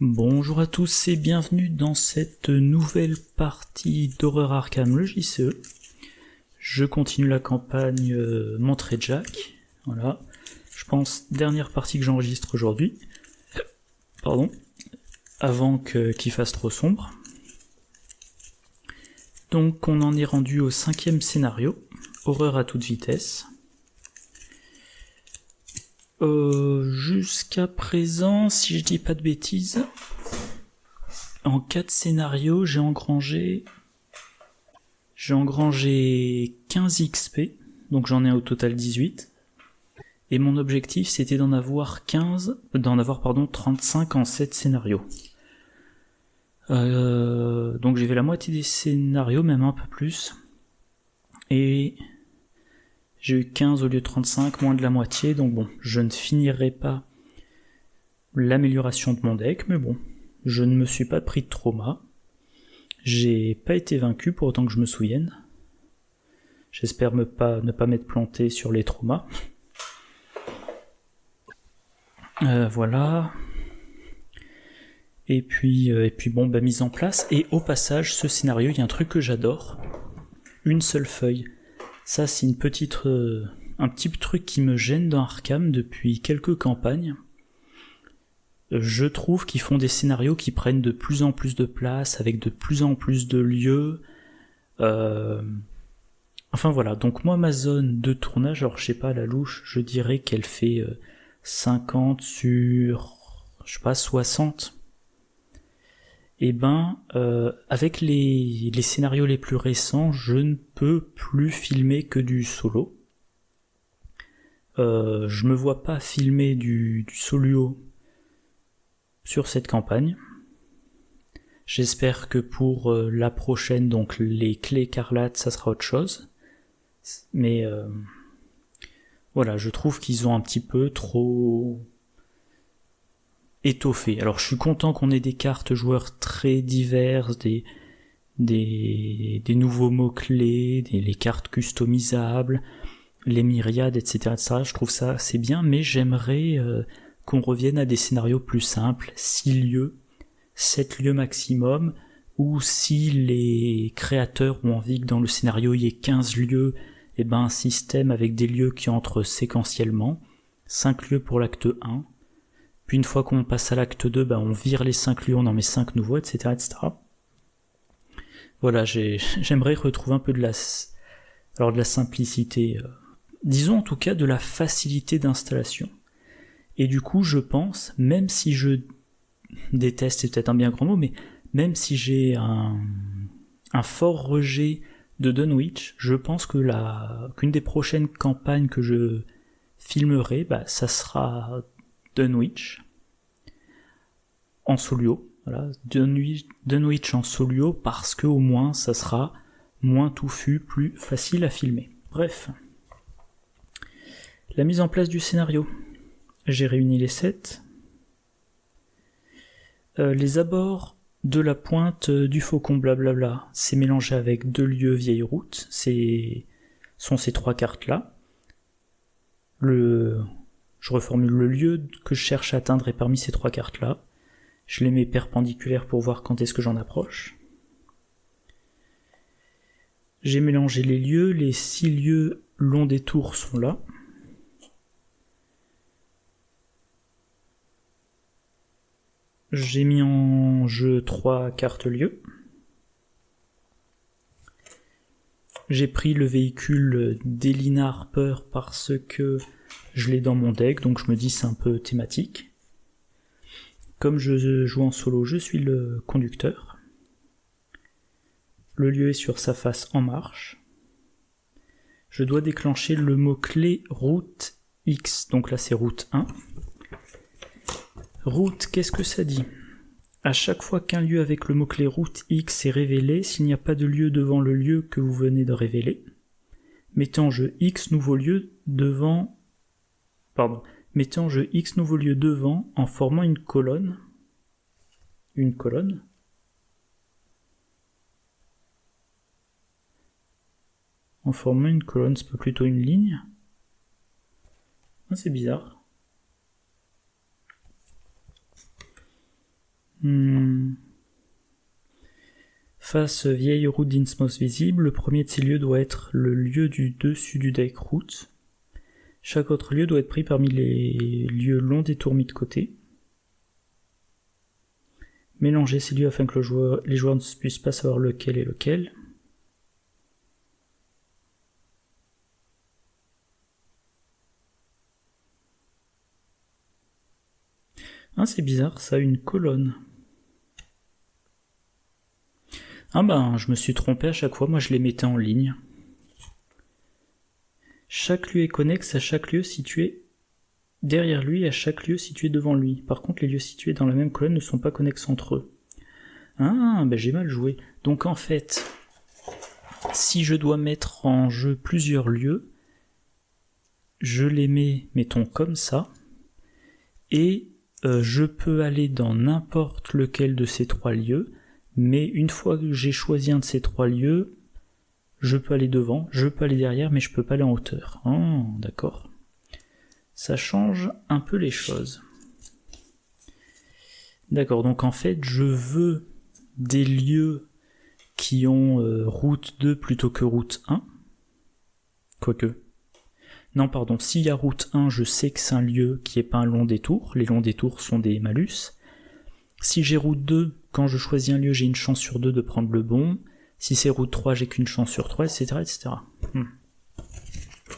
Bonjour à tous et bienvenue dans cette nouvelle partie d'Horreur Arkham, le JCE. Je continue la campagne Monterey Jack. Voilà. Je pense dernière partie que j'enregistre aujourd'hui. Pardon. Avant qu'il fasse trop sombre. Donc on en est rendu au 5e scénario, Horreur à toute vitesse. Jusqu'à présent, si je dis pas de bêtises, en 4 scénarios, j'ai engrangé 15 XP, donc j'en ai au total 18. Et mon objectif, c'était d'en avoir 35 en 7 scénarios. Donc j'ai fait la moitié des scénarios, même un peu plus. Et j'ai eu 15 au lieu de 35, moins de la moitié, donc bon, je ne finirai pas l'amélioration de mon deck, mais bon, je ne me suis pas pris de trauma. J'ai pas été vaincu pour autant que je me souvienne. J'espère ne pas m'être planté sur les traumas. Voilà. Et puis bon, mise en place. Et au passage, ce scénario, il y a un truc que j'adore. Une seule feuille. Ça, c'est un petit truc qui me gêne dans Arkham depuis quelques campagnes. Je trouve qu'ils font des scénarios qui prennent de plus en plus de place, avec de plus en plus de lieux. Enfin voilà, donc moi ma zone de tournage, alors je sais pas, à la louche, je dirais qu'elle fait 50 sur, je sais pas, 60. Et avec les scénarios les plus récents, je ne peux plus filmer que du solo. Je me vois pas filmer du solo sur cette campagne. J'espère que pour la prochaine, donc les clés écarlates, ça sera autre chose. Mais voilà, je trouve qu'ils ont un petit peu trop étoffé. Alors je suis content qu'on ait des cartes joueurs très diverses, des nouveaux mots-clés, les cartes customisables, les myriades, etc. Je trouve ça assez bien, mais j'aimerais qu'on revienne à des scénarios plus simples, 6 lieux, 7 lieux maximum, ou si les créateurs ont envie que dans le scénario il y ait 15 lieux, et un système avec des lieux qui entrent séquentiellement, 5 lieux pour l'acte 1, puis une fois qu'on passe à l'acte 2, on vire les 5 lieux, on en met 5 nouveaux, etc. etc. Voilà, j'aimerais retrouver un peu de la simplicité, disons en tout cas de la facilité d'installation. Et du coup, je pense, même si je déteste, c'est peut-être un bien grand mot, mais même si j'ai un fort rejet de Dunwich, je pense que qu'une des prochaines campagnes que je filmerai, ça sera Dunwich en solo. Voilà, Dunwich en solo, parce que au moins ça sera moins touffu, plus facile à filmer. Bref. La mise en place du scénario. J'ai réuni les 7. Les abords de la pointe du faucon blablabla, c'est mélangé avec 2 lieux vieille route, sont ces 3 cartes-là. Je reformule le lieu que je cherche à atteindre est parmi ces 3 cartes-là. Je les mets perpendiculaires pour voir quand est-ce que j'en approche. J'ai mélangé les lieux, les 6 lieux long des tours sont là. J'ai mis en jeu 3 cartes lieux. J'ai pris le véhicule d'Elina Harper parce que je l'ai dans mon deck, donc je me dis c'est un peu thématique. Comme je joue en solo, je suis le conducteur. Le lieu est sur sa face en marche. Je dois déclencher le mot-clé route X, donc là c'est route 1. Route, qu'est-ce que ça dit ? À chaque fois qu'un lieu avec le mot-clé route X est révélé, s'il n'y a pas de lieu devant le lieu que vous venez de révéler, mettez en jeu X nouveaux lieux devant en formant une colonne. Une colonne. En formant une colonne, c'est pas plutôt une ligne ? Ah, c'est bizarre. Face vieille route d'Innsmouth visible, le premier de ces lieux doit être le lieu du dessus du deck route. Chaque autre lieu doit être pris parmi les lieux long des tours mis de côté. Mélangez ces lieux afin que les joueurs ne puissent pas savoir lequel est lequel. Ah, c'est bizarre, ça a une colonne. Ah ben, je me suis trompé à chaque fois, moi je les mettais en ligne. Chaque lieu est connexe à chaque lieu situé derrière lui et à chaque lieu situé devant lui. Par contre, les lieux situés dans la même colonne ne sont pas connexes entre eux. Ah, ben j'ai mal joué. Donc en fait, si je dois mettre en jeu plusieurs lieux, je les mets, mettons, comme ça, et je peux aller dans n'importe lequel de ces trois lieux, mais une fois que j'ai choisi un de ces trois lieux, je peux aller devant, je peux aller derrière, mais je peux pas aller en hauteur. Oh, d'accord. Ça change un peu les choses. D'accord, donc en fait, je veux des lieux qui ont route 2 plutôt que route 1. Quoique. Non, pardon, s'il y a route 1, je sais que c'est un lieu qui n'est pas un long détour. Les longs détours sont des malus. Si j'ai route 2, quand je choisis un lieu, j'ai une chance sur 2 de prendre le bon. Si c'est route 3, j'ai qu'une chance sur 3, etc. etc.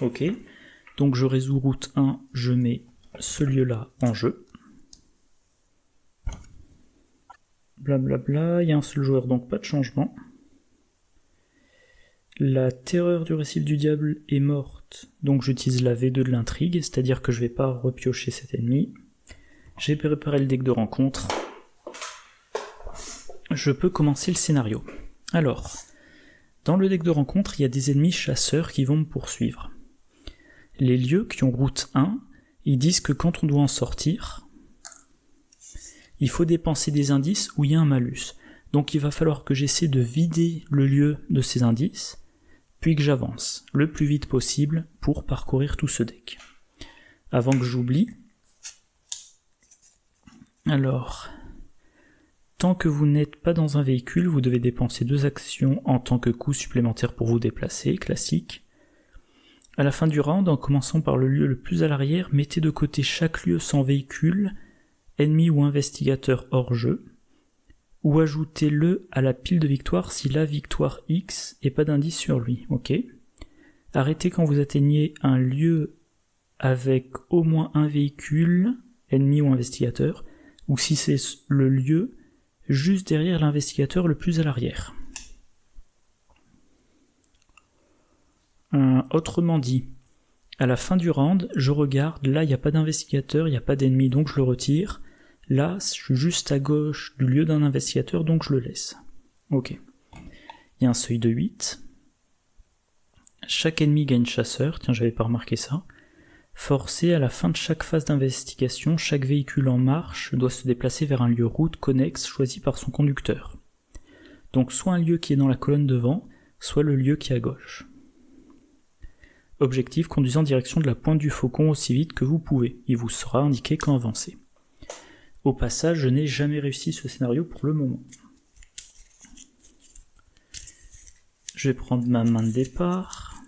Ok. Donc je résous route 1, je mets ce lieu-là en jeu. Blablabla, il y a un seul joueur, donc pas de changement. La terreur du récif du diable est morte, donc j'utilise la V2 de l'intrigue, c'est-à-dire que je vais pas repiocher cet ennemi. J'ai préparé le deck de rencontre. Je peux commencer le scénario. Alors, dans le deck de rencontre, il y a des ennemis chasseurs qui vont me poursuivre. Les lieux qui ont route 1, ils disent que quand on doit en sortir, il faut dépenser des indices où il y a un malus. Donc il va falloir que j'essaie de vider le lieu de ces indices, puis que j'avance le plus vite possible pour parcourir tout ce deck. Avant que j'oublie, alors, tant que vous n'êtes pas dans un véhicule, vous devez dépenser 2 actions en tant que coût supplémentaire pour vous déplacer, classique. À la fin du round, en commençant par le lieu le plus à l'arrière, mettez de côté chaque lieu sans véhicule, ennemi ou investigateur hors jeu, ou ajoutez-le à la pile de victoire s'il a victoire X et pas d'indice sur lui, ok. Arrêtez quand vous atteignez un lieu avec au moins un véhicule, ennemi ou investigateur, ou si c'est le lieu juste derrière l'investigateur le plus à l'arrière. Autrement dit, à la fin du round, je regarde, là il n'y a pas d'investigateur, il n'y a pas d'ennemi, donc je le retire. Là, je suis juste à gauche du lieu d'un investigateur, donc je le laisse. Ok. Il y a un seuil de 8. Chaque ennemi gagne chasseur, tiens j'avais pas remarqué ça. Forcé à la fin de chaque phase d'investigation, chaque véhicule en marche doit se déplacer vers un lieu route connexe choisi par son conducteur. Donc soit un lieu qui est dans la colonne devant, soit le lieu qui est à gauche. Objectif, conduisant en direction de la pointe du faucon aussi vite que vous pouvez. Il vous sera indiqué quand avancer. Au passage, je n'ai jamais réussi ce scénario pour le moment. Je vais prendre ma main de départ.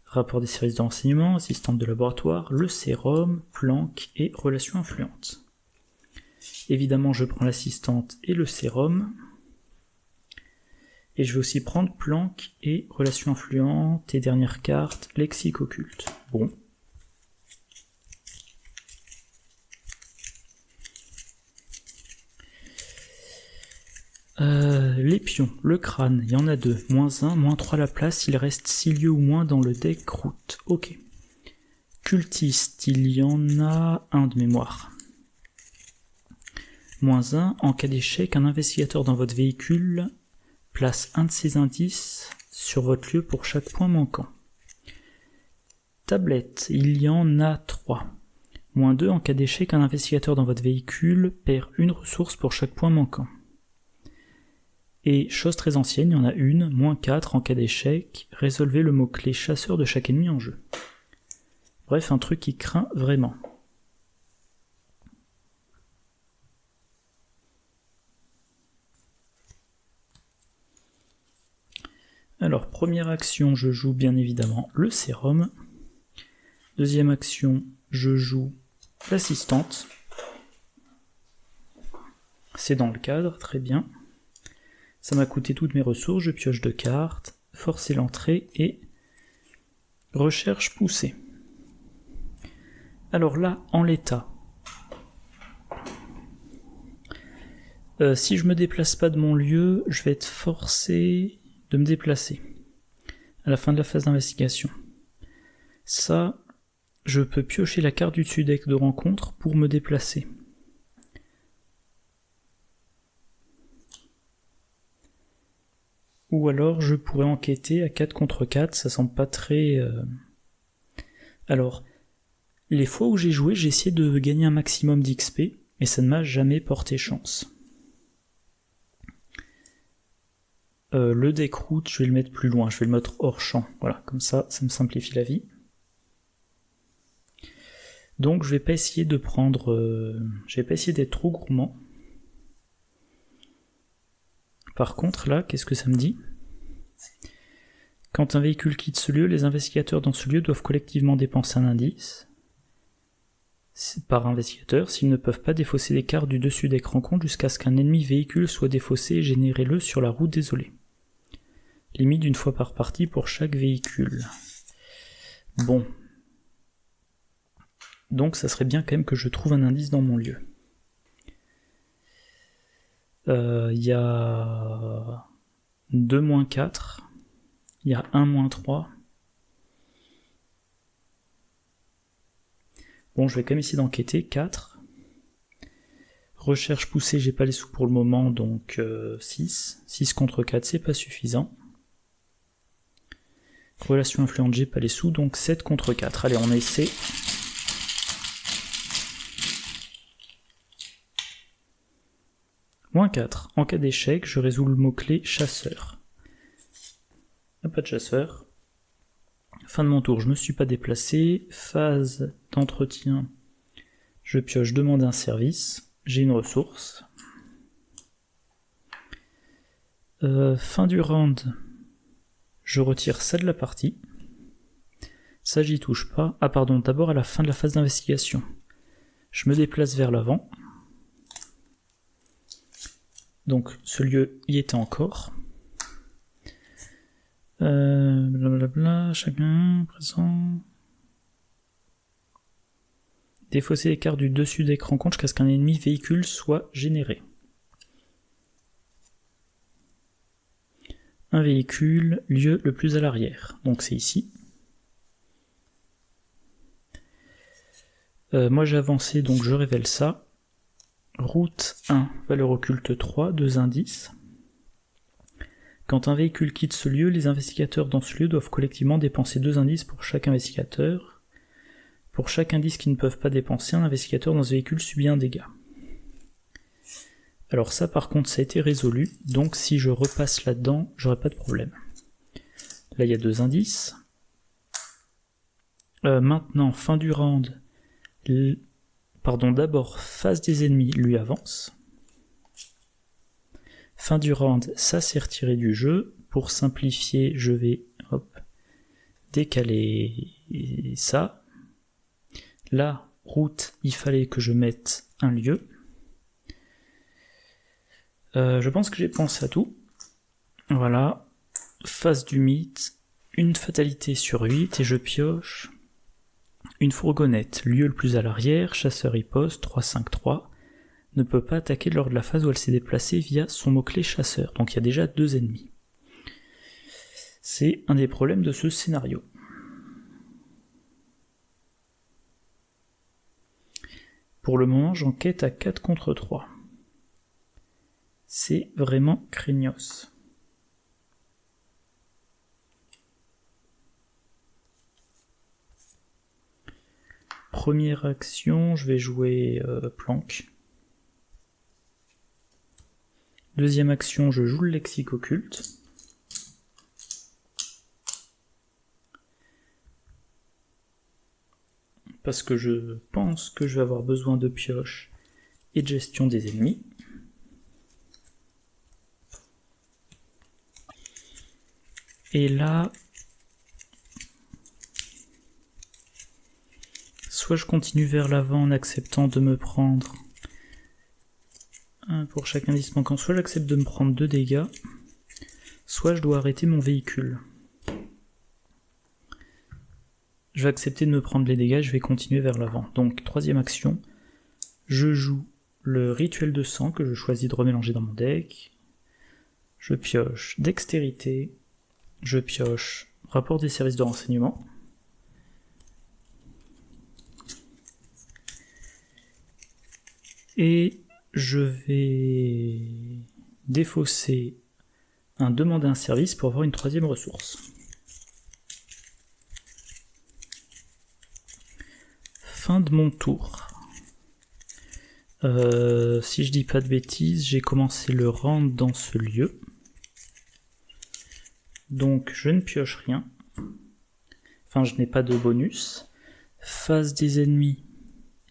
Rapport des services de renseignement, assistante de laboratoire, le sérum, planque et relations influentes. Évidemment, je prends l'assistante et le sérum. Et je vais aussi prendre planque et relations influentes et dernière carte, lexique occulte. Bon. Les pions, le crâne, il y en a 2, -1, -3 la place, il reste 6 lieux ou moins dans le deck route. Ok. Cultiste, il y en a 1 de mémoire. -1, en cas d'échec, un investigateur dans votre véhicule place un de ses indices sur votre lieu pour chaque point manquant. Tablette, il y en a 3. -2, en cas d'échec, un investigateur dans votre véhicule perd une ressource pour chaque point manquant. Et chose très ancienne, il y en a une, -4 en cas d'échec, résolvez le mot-clé chasseur de chaque ennemi en jeu. Bref, un truc qui craint vraiment. Alors, première action, je joue bien évidemment le sérum. Deuxième action, je joue l'assistante. C'est dans le cadre, très bien. Ça m'a coûté toutes mes ressources, je pioche 2 cartes, forcer l'entrée et recherche poussée. Alors là, en l'état, si je me déplace pas de mon lieu, je vais être forcé de me déplacer à la fin de la phase d'investigation. Ça, je peux piocher la carte du dessus deck de rencontre pour me déplacer. Ou alors je pourrais enquêter à 4 contre 4, ça semble pas très... Alors, les fois où j'ai joué, j'ai essayé de gagner un maximum d'XP, et ça ne m'a jamais porté chance. Le deck route, je vais le mettre plus loin, je vais le mettre hors champ, voilà, comme ça me simplifie la vie. Donc je vais pas essayer de prendre... je vais pas essayer d'être trop gourmand. Par contre, là, qu'est-ce que ça me dit? Quand un véhicule quitte ce lieu, les investigateurs dans ce lieu doivent collectivement dépenser un indice par investigateur. S'ils ne peuvent pas défausser des cartes du dessus deck rencontre jusqu'à ce qu'un ennemi véhicule soit défaussé, générez-le sur la route désolée. Limite d'une fois par partie pour chaque véhicule. Bon. Donc ça serait bien quand même que je trouve un indice dans mon lieu. Il y a 2-4, il y a 1-3. Bon, je vais quand même essayer d'enquêter, 4. Recherche poussée, j'ai pas les sous pour le moment, donc 6. 6 contre 4, c'est pas suffisant. Relation influente, j'ai pas les sous, donc 7 contre 4. Allez, on essaie. -4. En cas d'échec, je résous le mot-clé chasseur. Pas de chasseur. Fin de mon tour, je me suis pas déplacé. Phase d'entretien, je pioche demande un service. J'ai une ressource. Fin du round, je retire ça de la partie. Ça, j'y touche pas. Ah pardon, d'abord à la fin de la phase d'investigation. Je me déplace vers l'avant. Donc ce lieu y était encore. Blablabla, chacun présent. Défausser les cartes du dessus d'écran compte jusqu'à ce qu'un ennemi véhicule soit généré. Un véhicule, lieu le plus à l'arrière. Donc c'est ici. Moi j'ai avancé, donc je révèle ça. Route 1, valeur occulte 3, 2 indices. Quand un véhicule quitte ce lieu, les investigateurs dans ce lieu doivent collectivement dépenser 2 indices pour chaque investigateur. Pour chaque indice qu'ils ne peuvent pas dépenser, un investigateur dans ce véhicule subit un dégât. Alors ça par contre ça a été résolu, donc si je repasse là-dedans, j'aurai pas de problème. Là il y a 2 indices. Maintenant, fin du round, d'abord phase des ennemis, lui avance. Fin du round, ça s'est retiré du jeu. Pour simplifier, je vais décaler ça. Là, route, il fallait que je mette un lieu. Je pense que j'ai pensé à tout. Voilà. Phase du mythe, une fatalité sur 8 et je pioche une fourgonnette. Lieu le plus à l'arrière, chasseur riposte, 3-5-3. Ne peut pas attaquer lors de la phase où elle s'est déplacée via son mot-clé chasseur. Donc il y a déjà 2 ennemis. C'est un des problèmes de ce scénario. Pour le moment, j'enquête à 4 contre 3. C'est vraiment craignos. Première action, je vais jouer planque. Deuxième action, je joue le lexique occulte. Parce que je pense que je vais avoir besoin de pioche et de gestion des ennemis. Et là, soit je continue vers l'avant en acceptant de me prendre un pour chaque indice manquant, soit j'accepte de me prendre 2 dégâts, soit je dois arrêter mon véhicule. Je vais accepter de me prendre les dégâts, je vais continuer vers l'avant. Donc, troisième action, je joue le rituel de sang que je choisis de remélanger dans mon deck. Je pioche dextérité, je pioche rapport des services de renseignement. Et je vais défausser un demander un service pour avoir une 3e ressource. Fin de mon tour. Si je dis pas de bêtises, j'ai commencé le round dans ce lieu. Donc je ne pioche rien. Enfin, je n'ai pas de bonus. Phase des ennemis.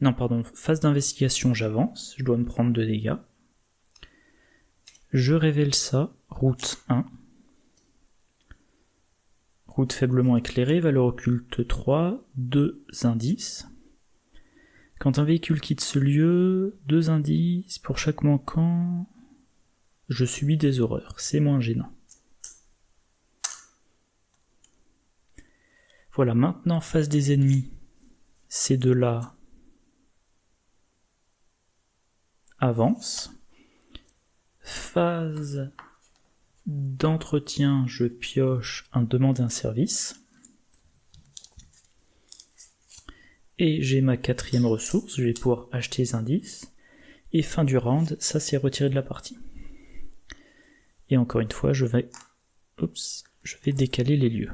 Non, pardon, phase d'investigation, j'avance. Je dois me prendre 2 dégâts. Je révèle ça. Route 1. Route faiblement éclairée, valeur occulte 3, 2 indices. Quand un véhicule quitte ce lieu, 2 indices pour chaque manquant, je subis des horreurs, c'est moins gênant. Voilà, maintenant face des ennemis, ces deux-là avancent. Phase d'entretien, je pioche un demander un service. Et j'ai ma 4e ressource, je vais pouvoir acheter les indices. Et fin du round, ça c'est retiré de la partie. Et encore une fois, je vais décaler les lieux.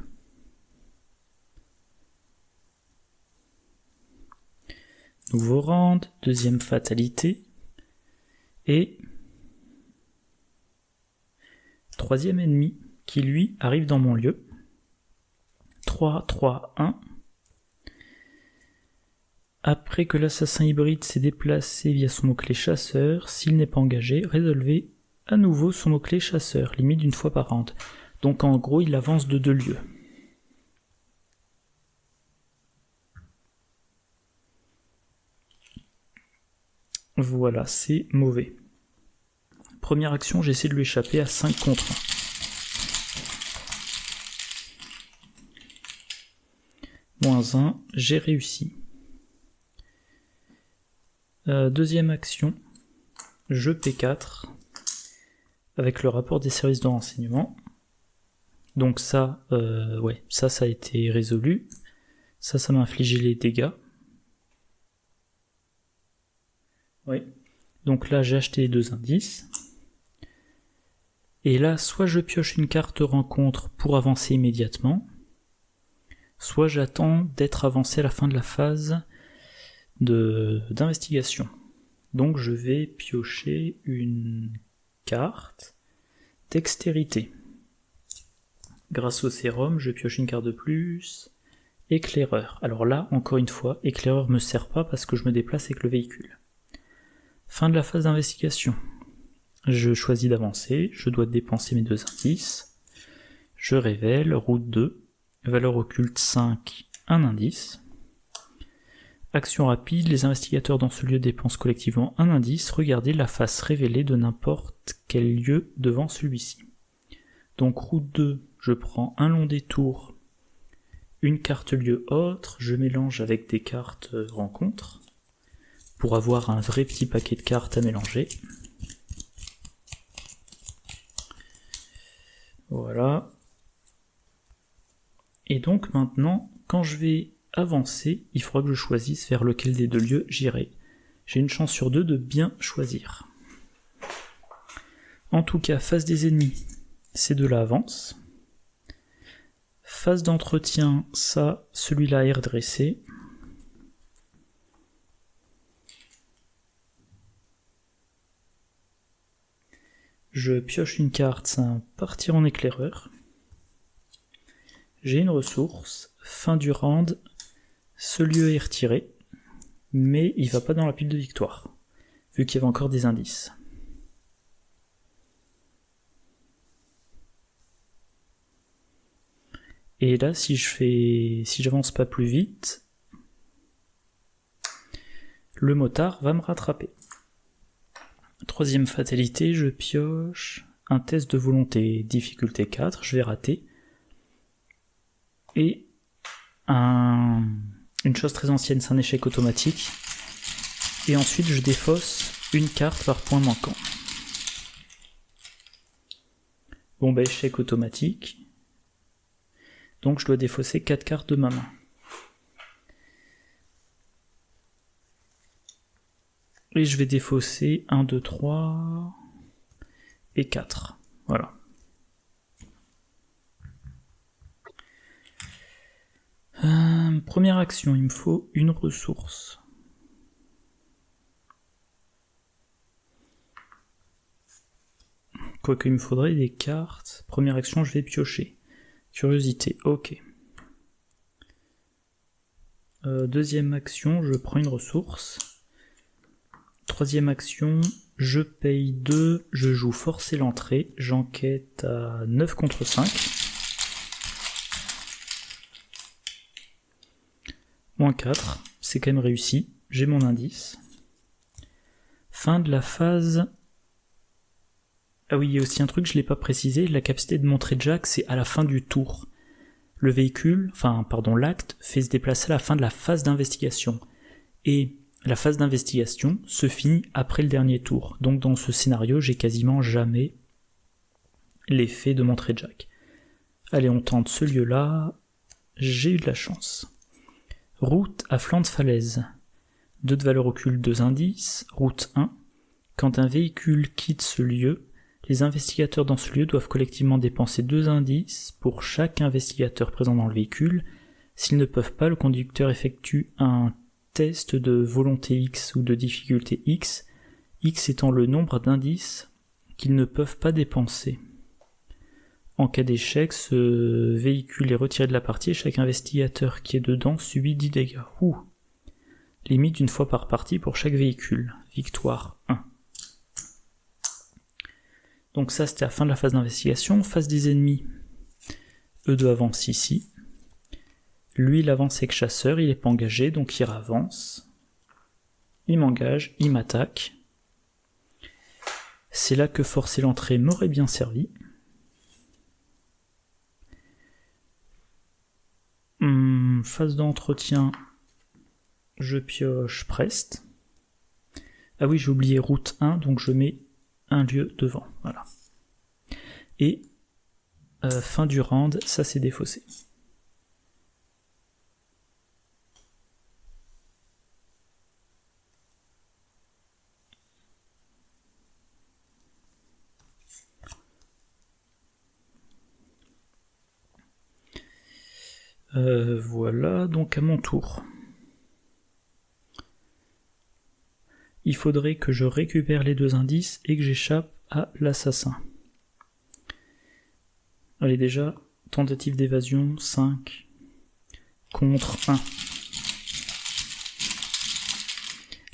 Nouveau round, 2e fatalité. Et 3e ennemi qui lui arrive dans mon lieu. 3, 3, 1. Après que l'assassin hybride s'est déplacé via son mot-clé chasseur, s'il n'est pas engagé, résolvez à nouveau son mot-clé chasseur, limite d'une fois par round. Donc en gros, il avance de 2 lieux. Voilà, c'est mauvais. Première action, j'essaie de lui échapper à 5 contre 1. -1, j'ai réussi. Deuxième action, je P4 avec le rapport des services de renseignement. Donc ça, ça a été résolu. Ça m'a infligé les dégâts. Oui. Donc là, j'ai acheté les 2 indices. Et là, soit je pioche une carte rencontre pour avancer immédiatement, soit j'attends d'être avancé à la fin de la phase d'investigation. Donc je vais piocher une carte dextérité. Grâce au sérum, je pioche une carte de plus. Éclaireur. Alors là, encore une fois, éclaireur me sert pas parce que je me déplace avec le véhicule. Fin de la phase d'investigation. Je choisis d'avancer, je dois dépenser mes 2 indices. Je révèle, route 2, valeur occulte 5, 1 indice. Action rapide, les investigateurs dans ce lieu dépensent collectivement 1 indice, regardez la face révélée de n'importe quel lieu devant celui-ci. Donc route 2, je prends un long détour, une carte lieu autre, je mélange avec des cartes rencontres, pour avoir un vrai petit paquet de cartes à mélanger. Voilà. Et donc maintenant, quand je vais avancer, il faudra que je choisisse vers lequel des 2 lieux j'irai. J'ai une chance sur 2 de bien choisir. En tout cas, phase des ennemis, ces 2-là avancent. Phase d'entretien, ça, celui-là est redressé. Je pioche une carte, ça va partir en éclaireur. J'ai une ressource, fin du round, ce lieu est retiré, mais il va pas dans la pile de victoire, vu qu'il y avait encore des indices. Et là, si j'avance pas plus vite, le motard va me rattraper. Troisième fatalité, je pioche un test de volonté, difficulté 4, je vais rater. Et une chose très ancienne, c'est un échec automatique. Et ensuite, je défausse une carte par point manquant. Bon, bah, échec automatique. Donc, je dois défausser 4 cartes de ma main. Et je vais défausser 1, 2, 3 et 4. Voilà. Première action, il me faut une ressource. Quoique il me faudrait des cartes. Première action, je vais piocher. Curiosité, ok. Deuxième action, je prends une ressource. Troisième action, je paye 2, je joue forcer l'entrée, j'enquête à 9 contre 5. Moins 4, c'est quand même réussi, j'ai mon indice. Fin de la phase... Ah oui, il y a aussi un truc, je ne l'ai pas précisé, la capacité de montrer Jack, c'est à la fin du tour. Le véhicule, l'acte, fait se déplacer à la fin de la phase d'investigation. Et la phase d'investigation se finit après le dernier tour. Donc dans ce scénario, j'ai quasiment jamais l'effet de montrer Jack. Allez, on tente ce lieu-là. J'ai eu de la chance. Route à flanc de falaise. 2 de valeur occulte, 2 indices. Route 1. Quand un véhicule quitte ce lieu, les investigateurs dans ce lieu doivent collectivement dépenser 2 indices pour chaque investigateur présent dans le véhicule. S'ils ne peuvent pas, le conducteur effectue un test de volonté X ou de difficulté X, X étant le nombre d'indices qu'ils ne peuvent pas dépenser. En cas d'échec, ce véhicule est retiré de la partie et chaque investigateur qui est dedans subit 10 dégâts. Limite d'une fois par partie pour chaque véhicule. Victoire 1. Donc ça, c'était la fin de la phase d'investigation. Phase des ennemis. Eux deux avancent ici. Lui, il avance avec chasseur, il n'est pas engagé, donc il avance. Il m'engage, il m'attaque. C'est là que forcer l'entrée m'aurait bien servi. Phase d'entretien, je pioche Prest. Ah oui, j'ai oublié route 1, donc je mets un lieu devant. Voilà. Et fin du round, ça c'est défaussé. Voilà, donc à mon tour. Il faudrait que je récupère les 2 indices et que j'échappe à l'assassin. Allez, déjà, tentative d'évasion, 5 contre 1.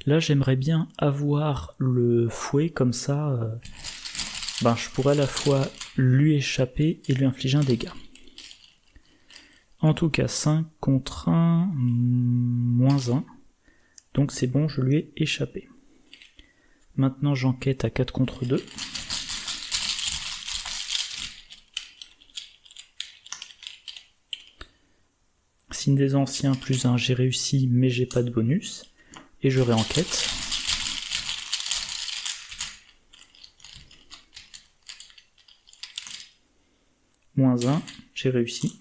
Là, j'aimerais bien avoir le fouet, comme ça, je pourrais à la fois lui échapper et lui infliger un dégât. En tout cas, 5 contre 1, moins 1. Donc c'est bon, je lui ai échappé. Maintenant, j'enquête à 4 contre 2. Signe des anciens, plus 1, j'ai réussi, mais j'ai pas de bonus. Et je réenquête. Moins 1, j'ai réussi.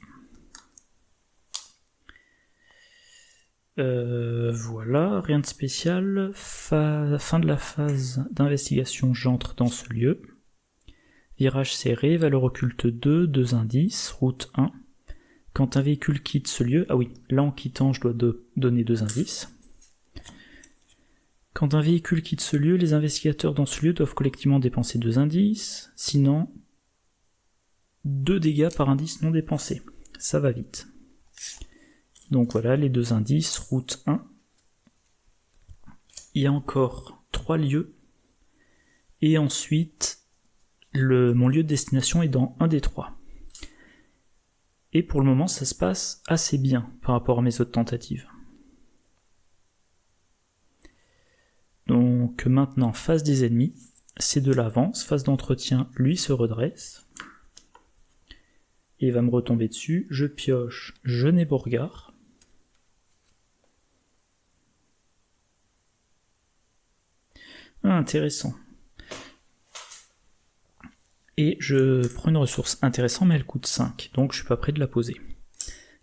Voilà, rien de spécial. Fin de la phase d'investigation, j'entre dans ce lieu. Virage serré, valeur occulte 2, 2 indices, route 1. Quand un véhicule quitte ce lieu, ah oui, là en quittant je dois donner 2 indices. Quand un véhicule quitte ce lieu, les investigateurs dans ce lieu doivent collectivement dépenser 2 indices, sinon 2 dégâts par indice non dépensé. Ça va vite. Donc voilà, les 2 indices, route 1. Il y a encore 3 lieux. Et ensuite, mon lieu de destination est dans un des 3. Et pour le moment, ça se passe assez bien par rapport à mes autres tentatives. Donc maintenant, face des ennemis, ces deux-là avancent, phase d'entretien, lui se redresse. Et il va me retomber dessus, je pioche, je n'ai beau regard. Ah, intéressant. Et je prends une ressource intéressante, mais elle coûte 5, donc je suis pas prêt de la poser.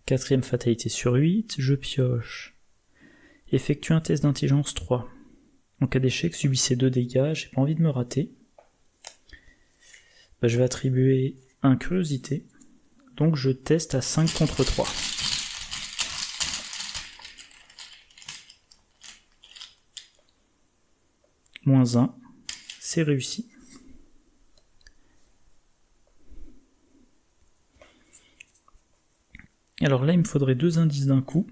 Quatrième fatalité sur 8, je pioche. Effectue un test d'intelligence 3. En cas d'échec, subissez 2 dégâts, j'ai pas envie de me rater. Je vais attribuer un curiosité, donc je teste à 5 contre 3. Moins 1, c'est réussi. Alors là, il me faudrait 2 indices d'un coup.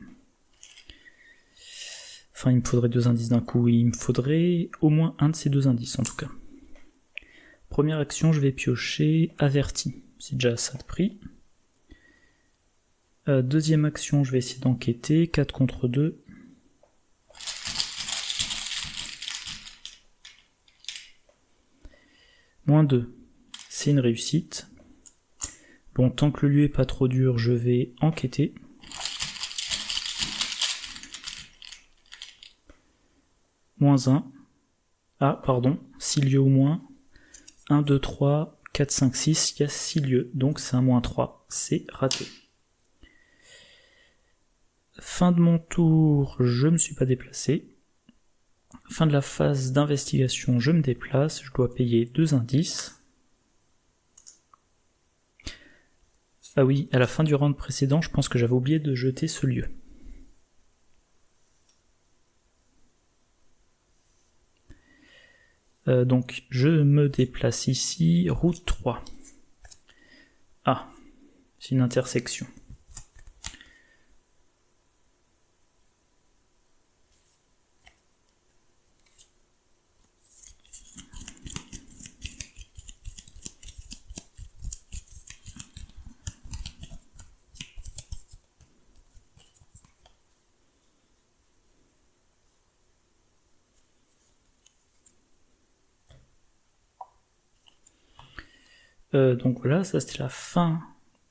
Enfin, il me faudrait 2 indices d'un coup. Il me faudrait au moins un de ces 2 indices, en tout cas. Première action, je vais piocher averti. C'est déjà ça de prix. Deuxième action, je vais essayer d'enquêter. 4 contre 2. Moins 2. C'est une réussite. Bon, tant que le lieu est pas trop dur, je vais enquêter. Moins 1. Ah, pardon, 6 lieux au moins. 1, 2, 3, 4, 5, 6, il y a 6 lieux, donc c'est un moins 3. C'est raté. Fin de mon tour, je me suis pas déplacé. Fin de la phase d'investigation, je me déplace, je dois payer 2 indices. Ah oui, à la fin du round précédent, je pense que j'avais oublié de jeter ce lieu. Donc je me déplace ici, route 3. Ah, c'est une intersection. Donc voilà, ça c'était la fin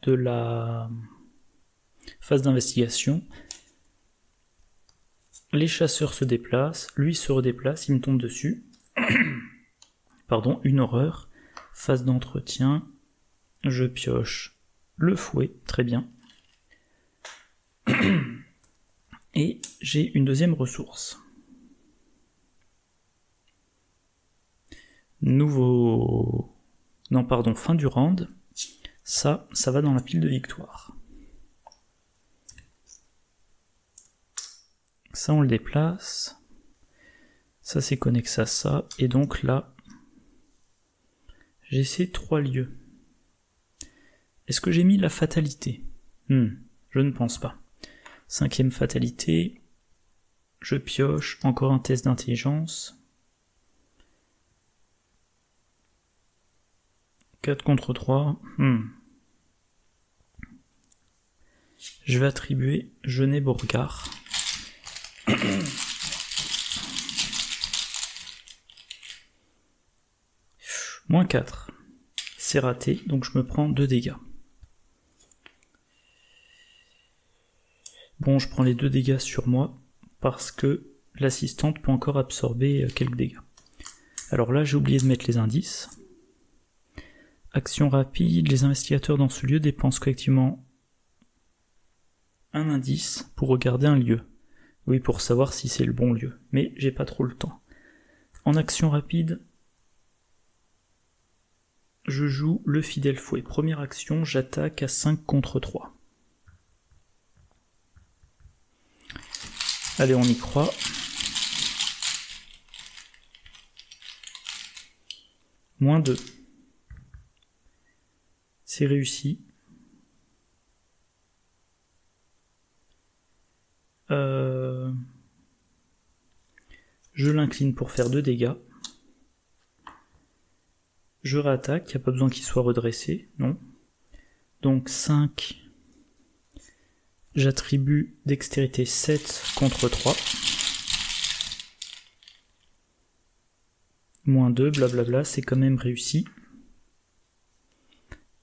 de la phase d'investigation. Les chasseurs se déplacent, lui se redéplace, il me tombe dessus. Pardon, une horreur. Phase d'entretien, je pioche le fouet, très bien. Et j'ai une deuxième ressource. Nouveau... Non, pardon, fin du round. Ça va dans la pile de victoire. Ça, on le déplace. Ça, c'est connexe à ça. Et donc là, j'ai ces 3 lieux. Est-ce que j'ai mis la fatalité ? Je ne pense pas. 5e fatalité. Je pioche. Encore un test d'intelligence. 4 contre 3. Je vais attribuer Jeunet Beauregard. Moins 4. C'est raté, donc je me prends 2 dégâts. Bon, je prends les 2 dégâts sur moi, parce que l'assistante peut encore absorber quelques dégâts. Alors là, j'ai oublié de mettre les indices. Action rapide, les investigateurs dans ce lieu dépensent collectivement un indice pour regarder un lieu. Oui, pour savoir si c'est le bon lieu, mais j'ai pas trop le temps. En action rapide, je joue le fidèle fouet. Première action, j'attaque à 5 contre 3. Allez, on y croit. Moins 2. C'est réussi. Je l'incline pour faire 2 dégâts. Je réattaque, il n'y a pas besoin qu'il soit redressé, non. Donc 5 J'attribue dextérité 7 contre 3. Moins 2, blablabla, c'est quand même réussi.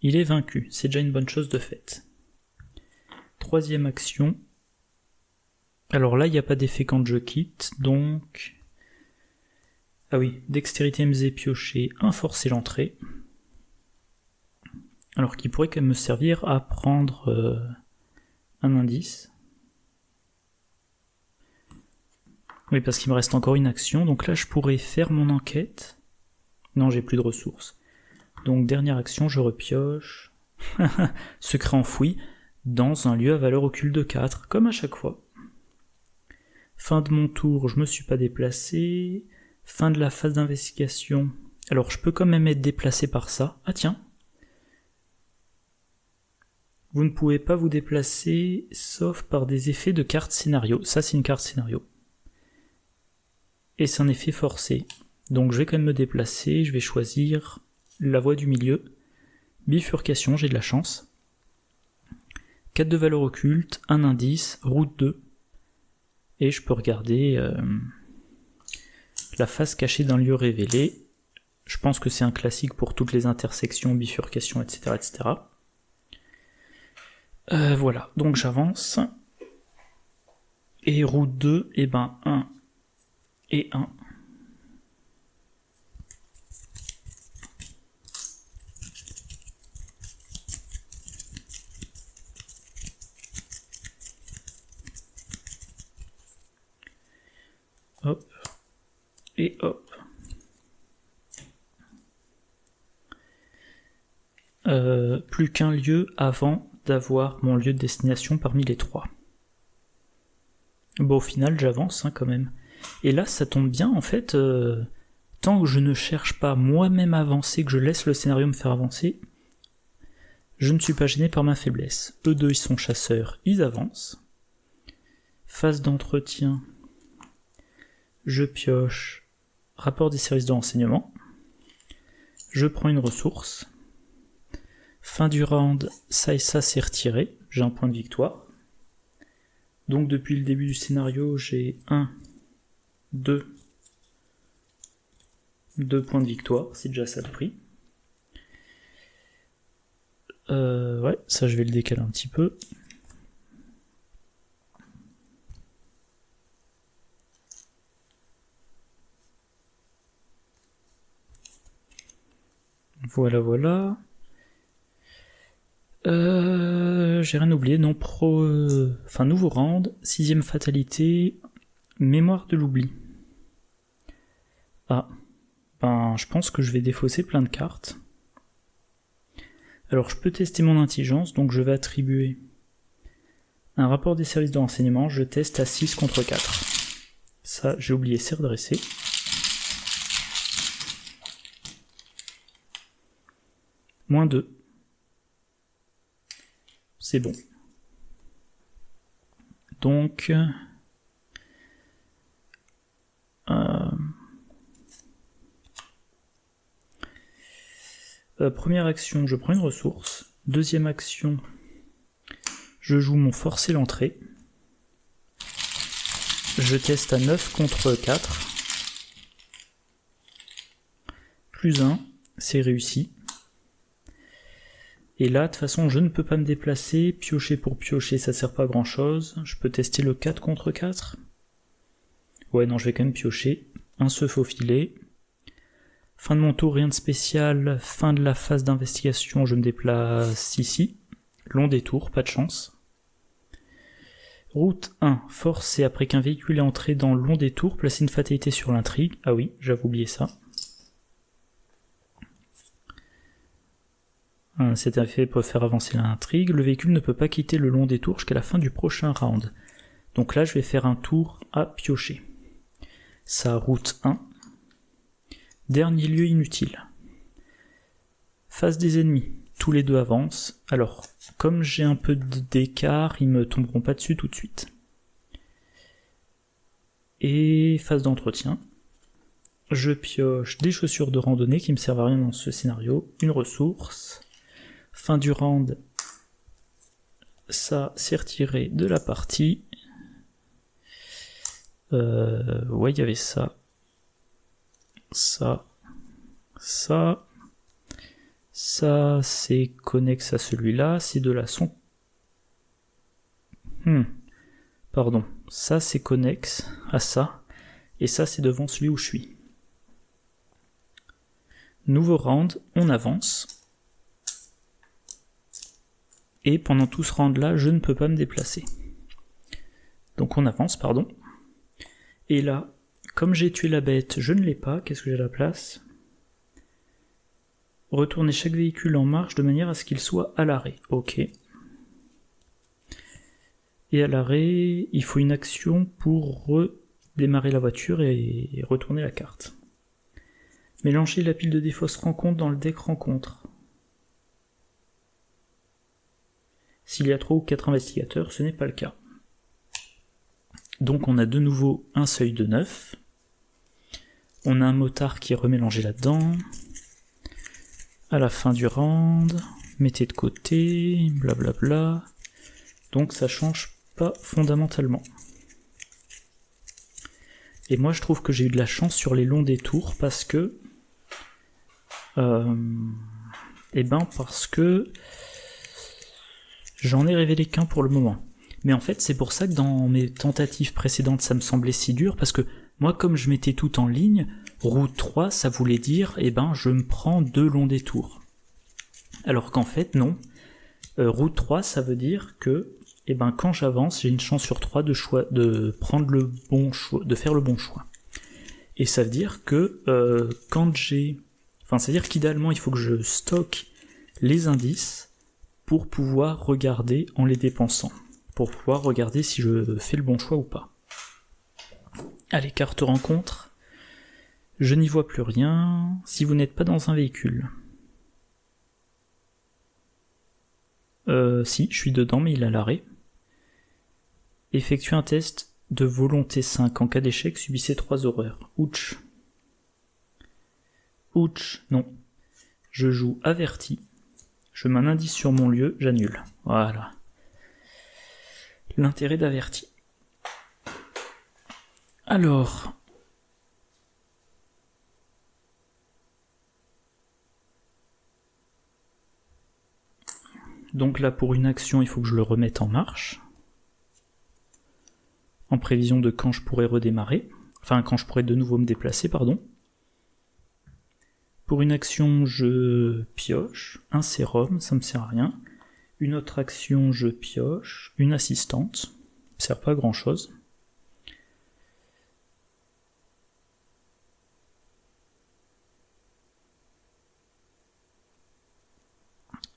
Il est vaincu, c'est déjà une bonne chose de faite. Troisième action. Alors là, il n'y a pas d'effet quand je quitte, donc... Ah oui, dextérité MZ piocher, forcer l'entrée. Alors qui pourrait quand même me servir à prendre un indice. Oui, parce qu'il me reste encore une action, donc là je pourrais faire mon enquête. Non, j'ai plus de ressources. Donc dernière action, je repioche. Secret enfoui dans un lieu à valeur occulte de 4, comme à chaque fois. Fin de mon tour, je me suis pas déplacé. Fin de la phase d'investigation. Alors je peux quand même être déplacé par ça. Ah tiens. Vous ne pouvez pas vous déplacer sauf par des effets de carte scénario. Ça c'est une carte scénario. Et c'est un effet forcé. Donc je vais quand même me déplacer, je vais choisir la voie du milieu. Bifurcation, j'ai de la chance. 4 de valeur occulte, un indice, route 2. Et je peux regarder la face cachée d'un lieu révélé. Je pense que c'est un classique pour toutes les intersections, bifurcations, etc. etc. Voilà, donc j'avance. Et route 2, et ben 1 et 1. Hop. Et hop. Plus qu'un lieu avant d'avoir mon lieu de destination parmi les 3. Bon, au final, j'avance quand même. Et là, ça tombe bien, en fait, tant que je ne cherche pas moi-même à avancer, que je laisse le scénario me faire avancer, je ne suis pas gêné par ma faiblesse. Eux deux, ils sont chasseurs, ils avancent. Phase d'entretien, je pioche rapport des services de renseignement. Je prends une ressource. Fin du round, ça et ça c'est retiré, j'ai un point de victoire. Donc depuis le début du scénario, j'ai 1, 2 points de victoire, c'est déjà ça de prix. Ouais, ça je vais le décaler un petit peu. Voilà, voilà. J'ai rien oublié, non, nouveau round, 6ème fatalité, mémoire de l'oubli. Ah, ben je pense que je vais défausser plein de cartes. Alors je peux tester mon intelligence, donc je vais attribuer un rapport des services de renseignement, je teste à 6 contre 4. Ça, j'ai oublié, c'est redressé. Moins 2. C'est bon. Donc... première action, je prends une ressource. Deuxième action, je joue mon forcer l'entrée. Je teste à 9 contre 4. Plus 1, c'est réussi. Et là, de toute façon, je ne peux pas me déplacer. Piocher pour piocher, ça sert pas à grand chose. Je peux tester le 4 contre 4. Ouais, non, je vais quand même piocher. Un se faufiler. Fin de mon tour, rien de spécial. Fin de la phase d'investigation, je me déplace ici. Long détour, pas de chance. Route 1, forcer après qu'un véhicule est entré dans le long détour, placer une fatalité sur l'intrigue. Ah oui, j'avais oublié ça. Cet effet peut faire avancer l'intrigue. Le véhicule ne peut pas quitter le long détour jusqu'à la fin du prochain round. Donc là, je vais faire un tour à piocher. Ça, route 1. Dernier lieu inutile. Face des ennemis. Tous les deux avancent. Alors, comme j'ai un peu d'écart, ils me tomberont pas dessus tout de suite. Et phase d'entretien. Je pioche des chaussures de randonnée qui me servent à rien dans ce scénario. Une ressource. Fin du round, ça c'est retiré de la partie. Ouais, il y avait ça. Ça, c'est connexe à celui-là, ces deux-là sont... Pardon, ça c'est connexe à ça, et ça c'est devant celui où je suis. Nouveau round, on avance. Et pendant tout ce round-là, je ne peux pas me déplacer. Donc on avance, pardon. Et là, comme j'ai tué la bête, je ne l'ai pas. Qu'est-ce que j'ai à la place ? Retourner chaque véhicule en marche de manière à ce qu'il soit à l'arrêt. Ok. Et à l'arrêt, il faut une action pour redémarrer la voiture et retourner la carte. Mélanger la pile de défausse rencontre dans le deck rencontre. S'il y a 3 ou 4 investigateurs, ce n'est pas le cas. Donc on a de nouveau un seuil de 9. On a un motard qui est remélangé là-dedans. À la fin du round, mettez de côté, blablabla. Donc ça change pas fondamentalement. Et moi je trouve que j'ai eu de la chance sur les longs détours parce que... parce que... J'en ai révélé qu'un pour le moment. Mais en fait, c'est pour ça que dans mes tentatives précédentes, ça me semblait si dur, parce que moi, comme je mettais tout en ligne, route 3, ça voulait dire, je me prends 2 longs détours. Alors qu'en fait, non. Route 3, ça veut dire que, quand j'avance, j'ai une chance sur 3 de prendre le bon choix, de faire le bon choix. Et ça veut dire que c'est-à-dire qu'idéalement, il faut que je stocke les indices pour pouvoir regarder en les dépensant. Pour pouvoir regarder si je fais le bon choix ou pas. Allez, carte rencontre. Je n'y vois plus rien. Si vous n'êtes pas dans un véhicule. Si, je suis dedans, mais il est à l'arrêt. Effectuez un test de volonté 5. En cas d'échec, subissez 3 horreurs. Ouch. Ouch, non. Je joue averti. Je mets un indice sur mon lieu, j'annule. Voilà. L'intérêt d'averti. Alors... Donc là, pour une action, il faut que je le remette en marche. En prévision de quand je pourrais redémarrer. Enfin, quand je pourrais de nouveau me déplacer, pardon. Pour une action, je pioche. Un sérum, ça me sert à rien. Une autre action, je pioche. Une assistante. Ça me sert pas à grand chose.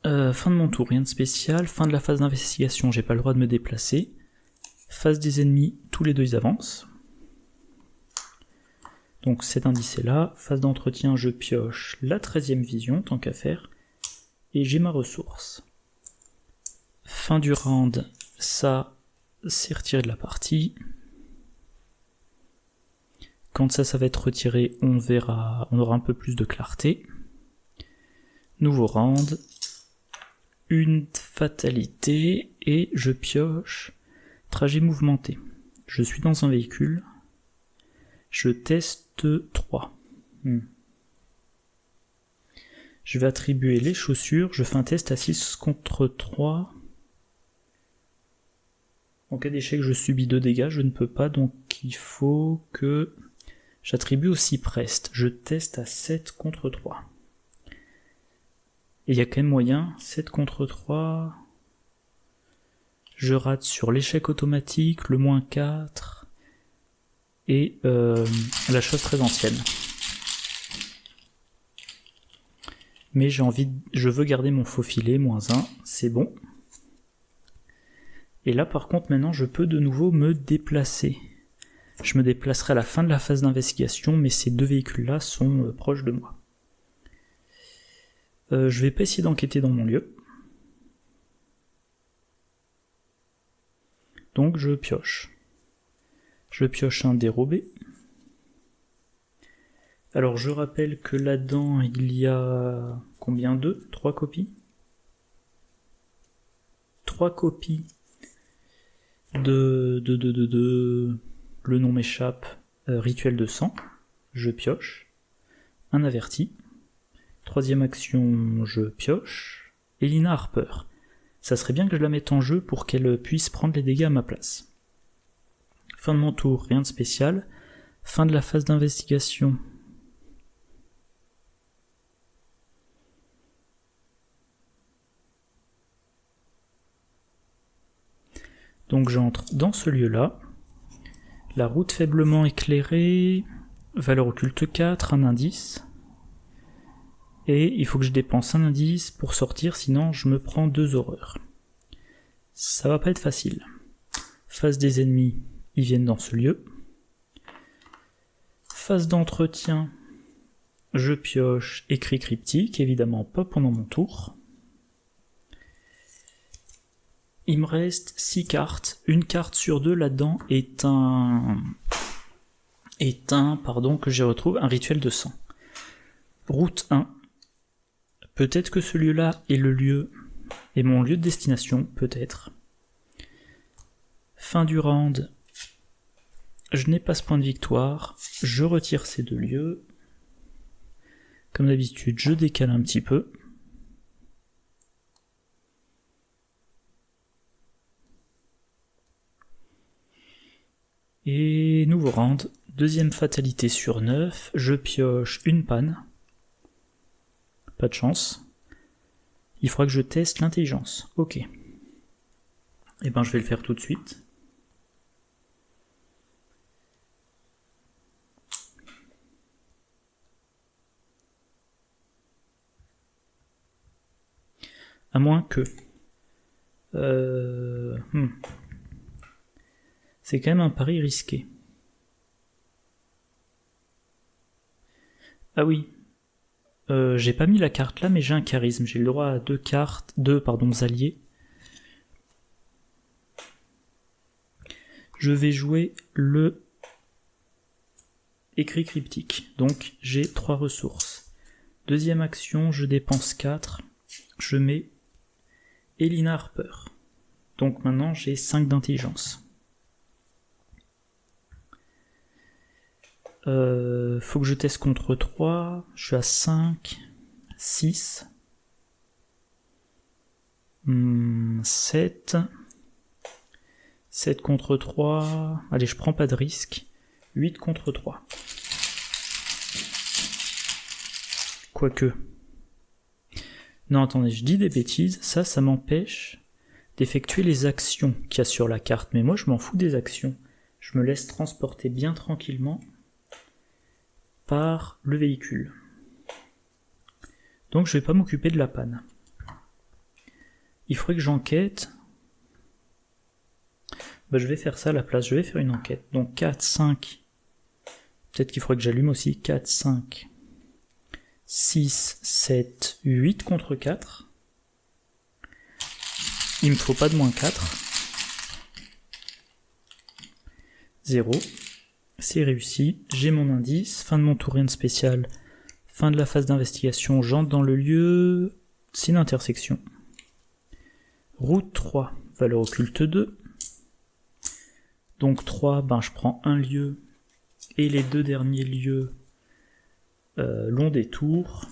Fin de mon tour, rien de spécial. Fin de la phase d'investigation, j'ai pas le droit de me déplacer. Phase des ennemis, tous les deux ils avancent. Donc cet indice est là. Phase d'entretien, je pioche la 13e vision, tant qu'à faire. Et j'ai ma ressource. Fin du round, ça c'est retiré de la partie. Quand ça va être retiré, on verra, on aura un peu plus de clarté. Nouveau round. Une fatalité et je pioche trajet mouvementé. Je suis dans un véhicule. Je teste 3. Je vais attribuer les chaussures. Je fais un test à 6 contre 3. En cas d'échec, je subis 2 dégâts. Je ne peux pas, donc il faut que j'attribue aussi preste. Je teste à 7 contre 3. Et il y a quand même moyen, 7 contre 3, je rate sur l'échec automatique, le moins 4, et la chose très ancienne. Mais je veux garder mon faux filet, moins 1, c'est bon. Et là par contre maintenant je peux de nouveau me déplacer. Je me déplacerai à la fin de la phase d'investigation, mais ces 2 véhicules là sont proches de moi. Je vais pas essayer d'enquêter dans mon lieu. Donc je pioche. Je pioche un dérobé. Alors je rappelle que là-dedans il y a combien 3 copies 3 copies de le nom m'échappe, rituel de sang, je pioche, un averti, 3e action, je pioche, Elina Harper. Ça serait bien que je la mette en jeu pour qu'elle puisse prendre les dégâts à ma place. Fin de mon tour, rien de spécial. Fin de la phase d'investigation. Donc j'entre dans ce lieu-là. La route faiblement éclairée, valeur occulte 4, un indice. Et il faut que je dépense un indice pour sortir, sinon je me prends 2 horreurs. Ça va pas être facile. Phase des ennemis, ils viennent dans ce lieu. Phase d'entretien, je pioche écrit cryptique, évidemment pas pendant mon tour. Il me reste 6 cartes. Une carte sur 2 là-dedans est un que j'y retrouve, un rituel de sang. Route 1. Peut-être que ce lieu-là est mon lieu de destination, peut-être. Fin du round. Je n'ai pas ce point de victoire. Je retire ces 2 lieux. Comme d'habitude, je décale un petit peu. Et nouveau round. 2e fatalité sur 9. Je pioche une panne. Pas de chance. Il faudra que je teste l'intelligence. Ok. Eh ben je vais le faire tout de suite. À moins que... C'est quand même un pari risqué. Ah oui. J'ai pas mis la carte là, mais j'ai un charisme. J'ai le droit à 2 alliés. Je vais jouer le écrit cryptique. Donc j'ai 3 ressources. 2e action, je dépense 4. Je mets Elina Harper. Donc maintenant j'ai 5 d'intelligence. Faut que je teste contre 3. Je suis à 5, 6, 7. 7 contre 3. Allez, je prends pas de risque. 8 contre 3. Quoique. Non, attendez, je dis des bêtises. Ça m'empêche d'effectuer les actions qu'il y a sur la carte. Mais moi, je m'en fous des actions. Je me laisse transporter bien tranquillement par le véhicule. Donc je vais pas m'occuper de la panne. Il faudrait que j'enquête. Je vais faire ça à la place, je vais faire une enquête. Donc 4, 5. Peut-être qu'il faudrait que j'allume aussi. 4, 5, 6, 7, 8 contre 4. Il me faut pas de moins 4. 0. C'est réussi, j'ai mon indice, fin de mon tour, rien de spécial, fin de la phase d'investigation, j'entre dans le lieu, c'est une intersection. Route 3, valeur occulte 2. Donc 3, je prends un lieu, et les 2 derniers lieux l'ont des tours.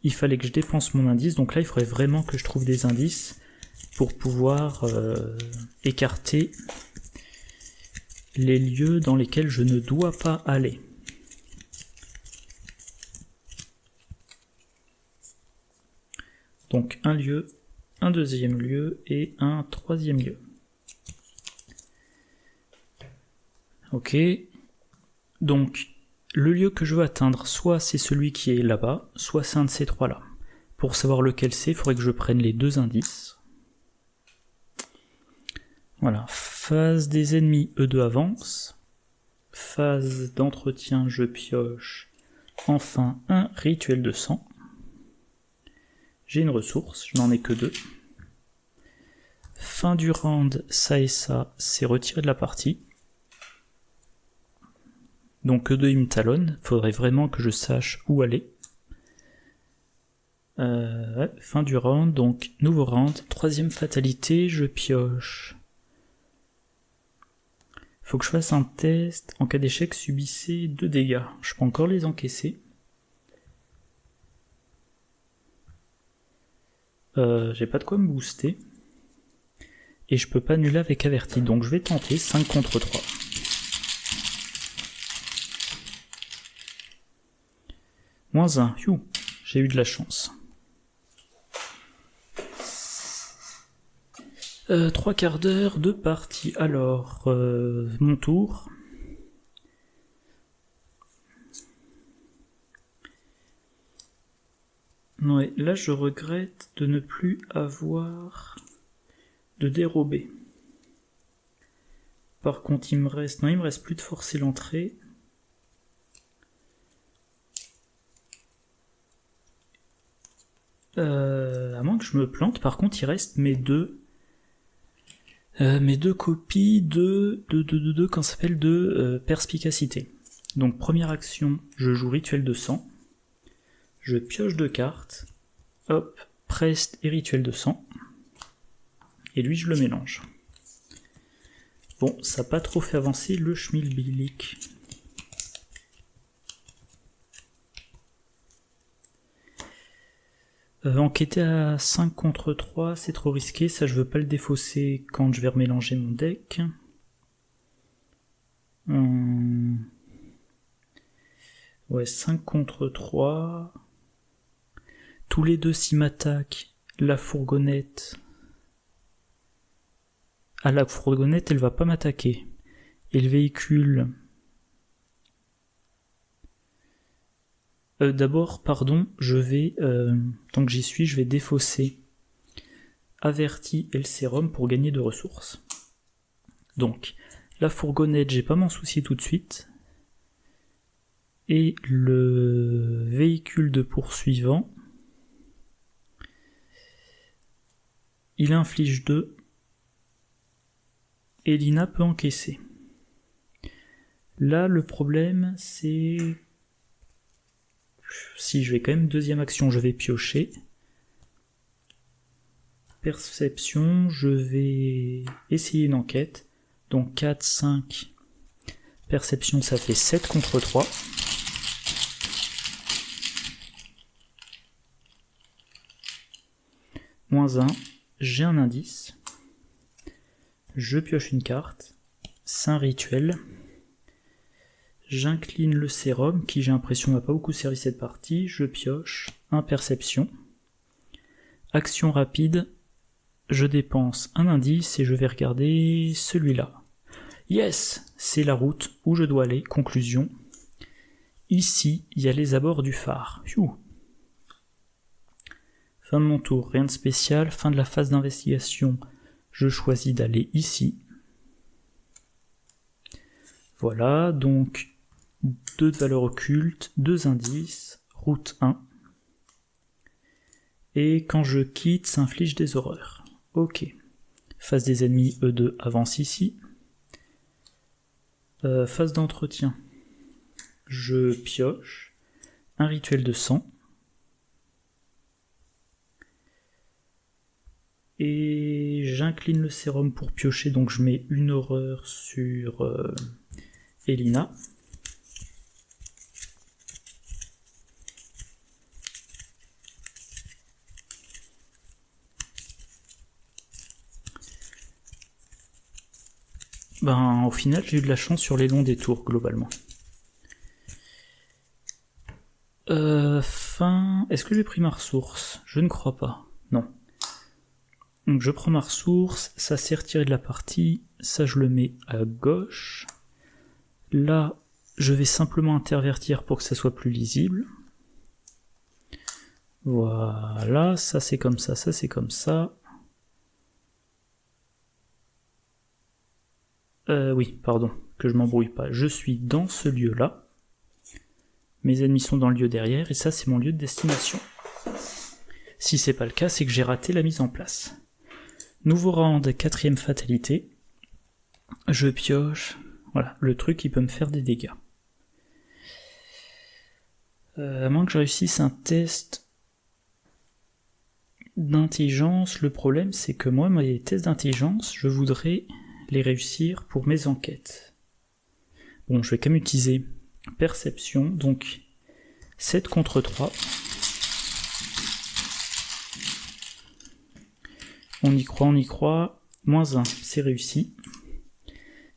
Il fallait que je dépense mon indice, donc là il faudrait vraiment que je trouve des indices pour pouvoir écarter les lieux dans lesquels je ne dois pas aller. Donc un lieu, un 2e lieu et un 3e lieu. Ok. Donc le lieu que je veux atteindre, soit c'est celui qui est là-bas, soit c'est un de ces 3 là. Pour savoir lequel c'est, il faudrait que je prenne les 2 indices. Voilà, phase des ennemis, E2 avance. Phase d'entretien, je pioche. Enfin, un rituel de sang. J'ai une ressource, je n'en ai que 2. Fin du round, ça et ça, c'est retiré de la partie. Donc E2 il me talonne, faudrait vraiment que je sache où aller. Ouais, fin du round, donc nouveau round. Troisième fatalité, je pioche. Faut que je fasse un test. En cas d'échec, subissez 2 dégâts. Je peux encore les encaisser. J'ai pas de quoi me booster. Et je peux pas annuler avec averti, donc je vais tenter 5 contre 3. Moins 1, you, j'ai eu de la chance. 3 quarts d'heure de partie. Alors, mon tour. Ouais, là je regrette de ne plus avoir de dérobé. Par contre, il me reste plus de forcer l'entrée. À moins que je me plante, par contre, il reste mes deux copies de comment ça s'appelle, de perspicacité. Donc première action, je joue rituel de sang. Je pioche 2 cartes. Hop, preste et rituel de sang. Et lui, je le mélange. Bon, ça n'a pas trop fait avancer le schmilblick. Enquêter à 5 contre 3, c'est trop risqué, ça je veux pas le défausser quand je vais remélanger mon deck. Ouais, 5 contre 3. Tous les deux s'ils m'attaquent, la fourgonnette... Ah, la fourgonnette, elle va pas m'attaquer. Et le véhicule... D'abord, pardon, je vais... tant que j'y suis, je vais défausser averti et le sérum pour gagner de ressources. Donc, la fourgonnette, j'ai pas m'en soucier tout de suite. Et le véhicule de poursuivant, il inflige 2. Et Lina peut encaisser. Là, le problème, c'est... Si je vais quand même deuxième action, je vais piocher. Perception, je vais essayer une enquête. Donc 4, 5. Perception, ça fait 7 contre 3. Moins 1, j'ai un indice. Je pioche une carte. C'est un rituel. J'incline le sérum, qui j'ai l'impression n'a pas beaucoup servi cette partie. Je pioche un perception. Action rapide. Je dépense un indice et je vais regarder celui-là. Yes, c'est la route où je dois aller. Conclusion. Ici, il y a les abords du phare. Phew. Fin de mon tour, rien de spécial. Fin de la phase d'investigation, je choisis d'aller ici. Voilà, donc 2 de valeur occulte, 2 indices, route 1. Et quand je quitte, ça inflige des horreurs. Ok. Phase des ennemis, E2 avance ici. Phase d'entretien. Je pioche un rituel de sang. Et j'incline le sérum pour piocher, donc je mets une horreur sur Elina. Ben, au final, j'ai eu de la chance sur les longs détours, globalement. Est-ce que j'ai pris ma ressource? Je ne crois pas. Non. Donc je prends ma ressource, ça s'est retiré de la partie, ça je le mets à gauche. Là, je vais simplement intervertir pour que ça soit plus lisible. Voilà, ça c'est comme ça c'est comme ça. Oui, pardon, que je m'embrouille pas. Je suis dans ce lieu-là. Mes ennemis sont dans le lieu derrière, et ça c'est mon lieu de destination. Si c'est pas le cas, c'est que j'ai raté la mise en place. Nouveau round, 4ème fatalité. Je pioche. Voilà, le truc qui peut me faire des dégâts. À moins que je réussisse un test d'intelligence, le problème c'est que moi, mes tests d'intelligence, je voudrais les réussir pour mes enquêtes. Bon, je vais quand même utiliser perception, donc 7 contre 3. On y croit. Moins 1, c'est réussi.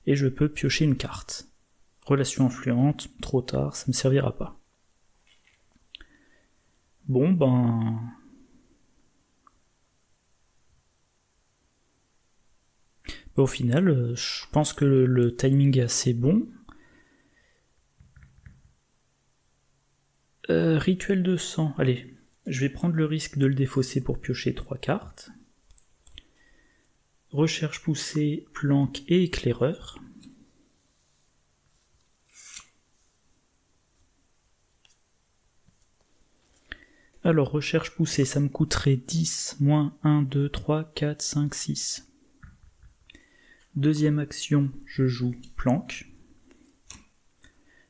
Et je peux piocher une carte. Relation influente, trop tard, ça me servira pas. Bon, ben... Au final, je pense que le timing est assez bon. Rituel de sang, allez, je vais prendre le risque de le défausser pour piocher 3 cartes. Recherche poussée, planque et éclaireur. Alors, recherche poussée, ça me coûterait 10, moins 1, 2, 3, 4, 5, 6. Deuxième action, je joue planque.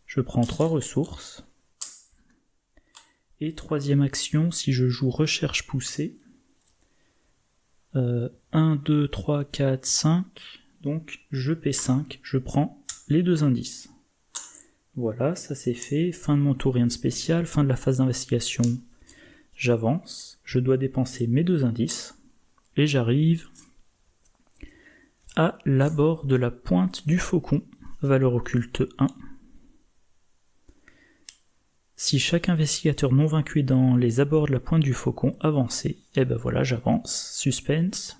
Je prends 3 ressources. Et troisième action, si je joue recherche poussée, 1, 2, 3, 4, 5, donc je paie 5, je prends les 2 indices. Voilà, ça c'est fait, fin de mon tour, rien de spécial, fin de la phase d'investigation, j'avance, je dois dépenser mes 2 indices, et j'arrive à l'abord de la pointe du faucon, valeur occulte 1. Si chaque investigateur non vaincu est dans les abords de la pointe du faucon avancé, et ben voilà, j'avance. Suspense.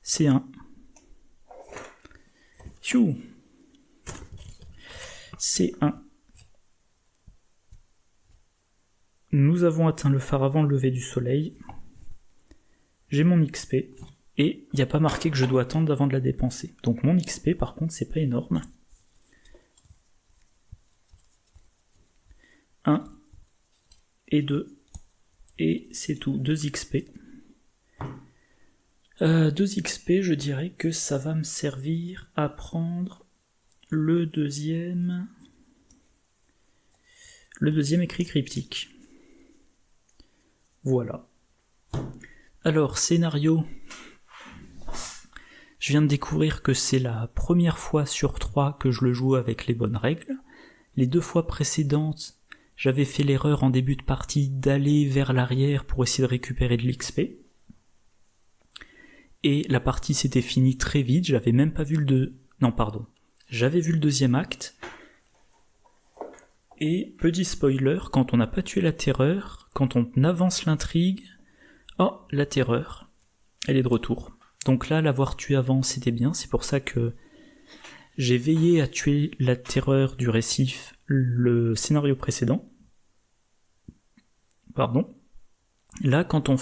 C1. Tchou. C1. Nous avons atteint le phare avant le lever du soleil. J'ai mon XP. Et il n'y a pas marqué que je dois attendre avant de la dépenser. Donc mon XP, par contre, c'est pas énorme. 1 et 2. Et c'est tout, 2 XP. 2 XP, je dirais que ça va me servir à prendre le deuxième écrit cryptique. Voilà. Alors, scénario. Je viens de découvrir que c'est la première fois sur 3 que je le joue avec les bonnes règles. Les 2 fois précédentes, j'avais fait l'erreur en début de partie d'aller vers l'arrière pour essayer de récupérer de l'XP. Et la partie s'était finie très vite, j'avais même pas vu j'avais vu le deuxième acte. Et petit spoiler, quand on n'a pas tué la terreur, quand on avance l'intrigue, oh, la terreur, elle est de retour. Donc là, l'avoir tué avant, c'était bien, c'est pour ça que j'ai veillé à tuer la terreur du récif le scénario précédent. Pardon. Là, quand on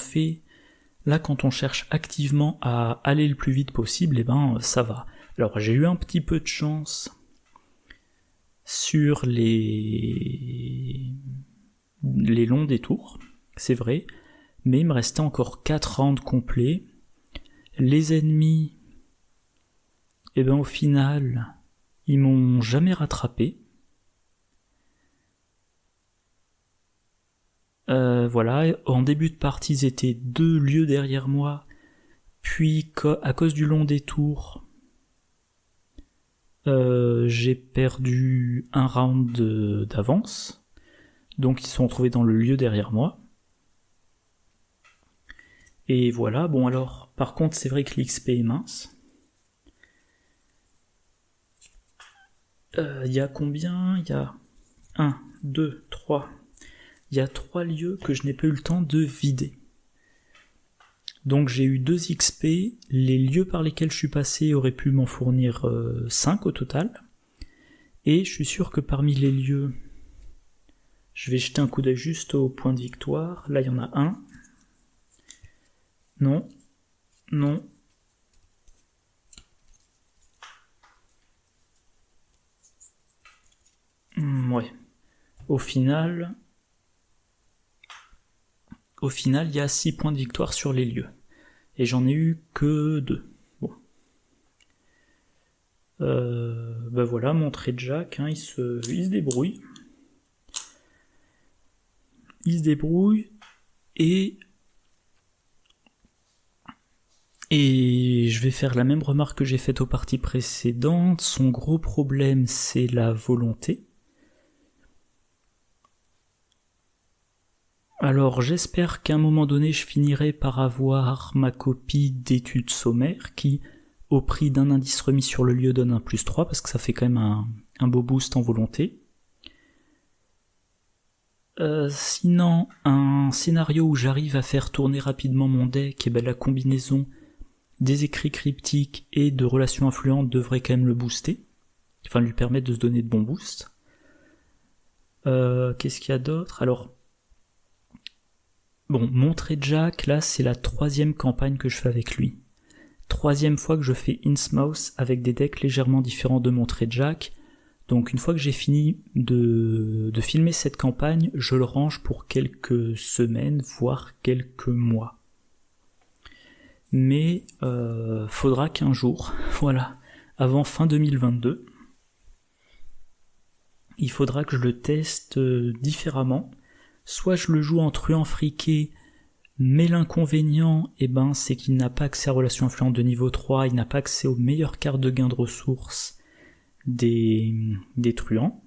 cherche activement à aller le plus vite possible, eh ben, ça va. Alors, j'ai eu un petit peu de chance sur les longs détours, c'est vrai, mais il me restait encore 4 rounds complets. Les ennemis, eh ben, au final, ils m'ont jamais rattrapé. Voilà, en début de partie, ils étaient 2 lieux derrière moi, puis à cause du long détour, j'ai perdu un round d'avance, donc ils se sont retrouvés dans le lieu derrière moi. Et voilà, bon alors, par contre c'est vrai que l'XP est mince. Il y a combien ? Il y a 1, 2, 3... Il y a 3 lieux que je n'ai pas eu le temps de vider. Donc j'ai eu 2 XP, les lieux par lesquels je suis passé auraient pu m'en fournir 5 au total. Et je suis sûr que parmi les lieux, je vais jeter un coup d'œil juste au point de victoire. Là il y en a un. Non. Non. Ouais. Au final, il y a 6 points de victoire sur les lieux. Et j'en ai eu que 2. Bon. Ben voilà, mon trait de Jack, hein, il se débrouille. Il se débrouille. Et Et je vais faire la même remarque que j'ai faite aux parties précédentes. Son gros problème, c'est la volonté. Alors j'espère qu'à un moment donné, je finirai par avoir ma copie d'études sommaires qui, au prix d'un indice remis sur le lieu, donne un +3, parce que ça fait quand même un beau boost en volonté. Sinon, un scénario où j'arrive à faire tourner rapidement mon deck, et ben la combinaison des écrits cryptiques et de relations influentes devrait quand même le booster, enfin lui permettre de se donner de bons boosts. Qu'est-ce qu'il y a d'autre? Alors, bon, montrer Jack, là c'est la 3e campagne que je fais avec lui. 3e fois que je fais Innsmouth avec des decks légèrement différents de montrer Jack. Donc une fois que j'ai fini de filmer cette campagne, je le range pour quelques semaines, voire quelques mois. Mais faudra qu'un jour, voilà, avant fin 2022, il faudra que je le teste différemment. Soit je le joue en truand friqué, mais l'inconvénient, c'est qu'il n'a pas accès à relations influentes de niveau 3, il n'a pas accès aux meilleures cartes de gain de ressources des truands.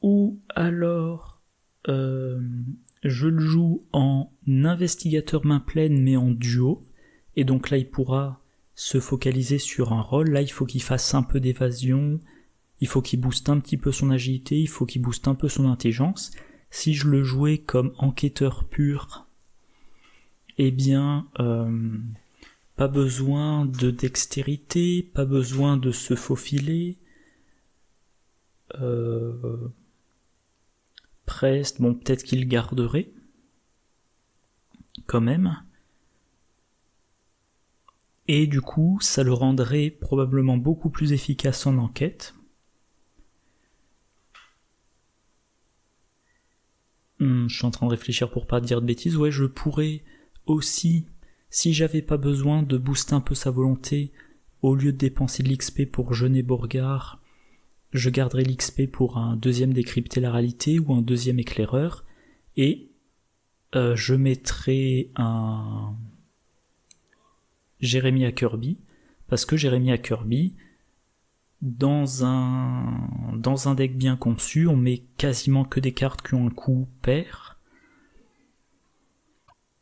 Ou alors je le joue en investigateur main pleine mais en duo, et donc là il pourra se focaliser sur un rôle. Là il faut qu'il fasse un peu d'évasion, il faut qu'il booste un petit peu son agilité, il faut qu'il booste un peu son intelligence. Si je le jouais comme enquêteur pur, pas besoin de dextérité, pas besoin de se faufiler. Prest, bon, peut-être qu'il garderait, quand même. Et du coup, ça le rendrait probablement beaucoup plus efficace en enquête. Je suis en train de réfléchir pour pas dire de bêtises. Ouais, je pourrais aussi, si j'avais pas besoin de booster un peu sa volonté, au lieu de dépenser de l'XP pour jeûner Borgard, je garderai l'XP pour un 2e décrypter la réalité ou un 2e éclaireur, et je mettrai un Jérémy à Kirby, parce que Jérémy à Kirby, dans un deck bien conçu, on met quasiment que des cartes qui ont un coût pair.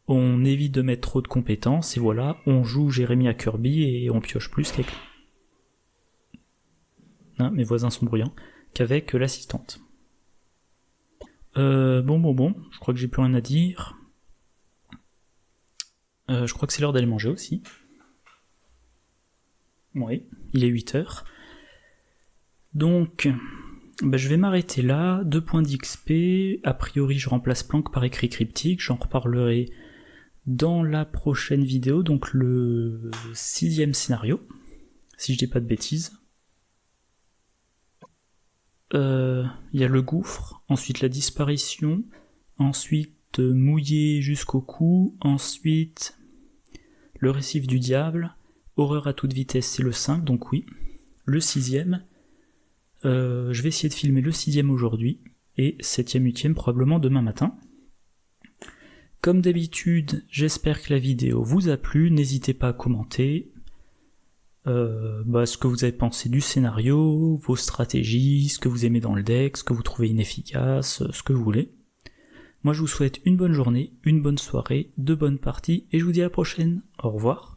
On évite de mettre trop de compétences, et voilà, on joue Jérémy à Kirby et on pioche plus qu'avec... mes voisins sont bruyants, qu'avec l'assistante. Bon, je crois que j'ai plus rien à dire. Je crois que c'est l'heure d'aller manger aussi. Oui, il est 8h. Donc, je vais m'arrêter là. 2 points d'XP. A priori, je remplace Planck par écrit cryptique. J'en reparlerai dans la prochaine vidéo, donc le 6e scénario, si je dis pas de bêtises. Il y a le gouffre, ensuite la disparition, ensuite mouillé jusqu'au cou, ensuite le récif du diable, horreur à toute vitesse, c'est le 5, donc oui, le 6e. Je vais essayer de filmer le 6e aujourd'hui, et 7e, 8e probablement demain matin. Comme d'habitude, j'espère que la vidéo vous a plu, n'hésitez pas à commenter ce que vous avez pensé du scénario, vos stratégies, ce que vous aimez dans le deck, ce que vous trouvez inefficace, ce que vous voulez. Moi je vous souhaite une bonne journée, une bonne soirée, de bonnes parties, et je vous dis à la prochaine. Au revoir.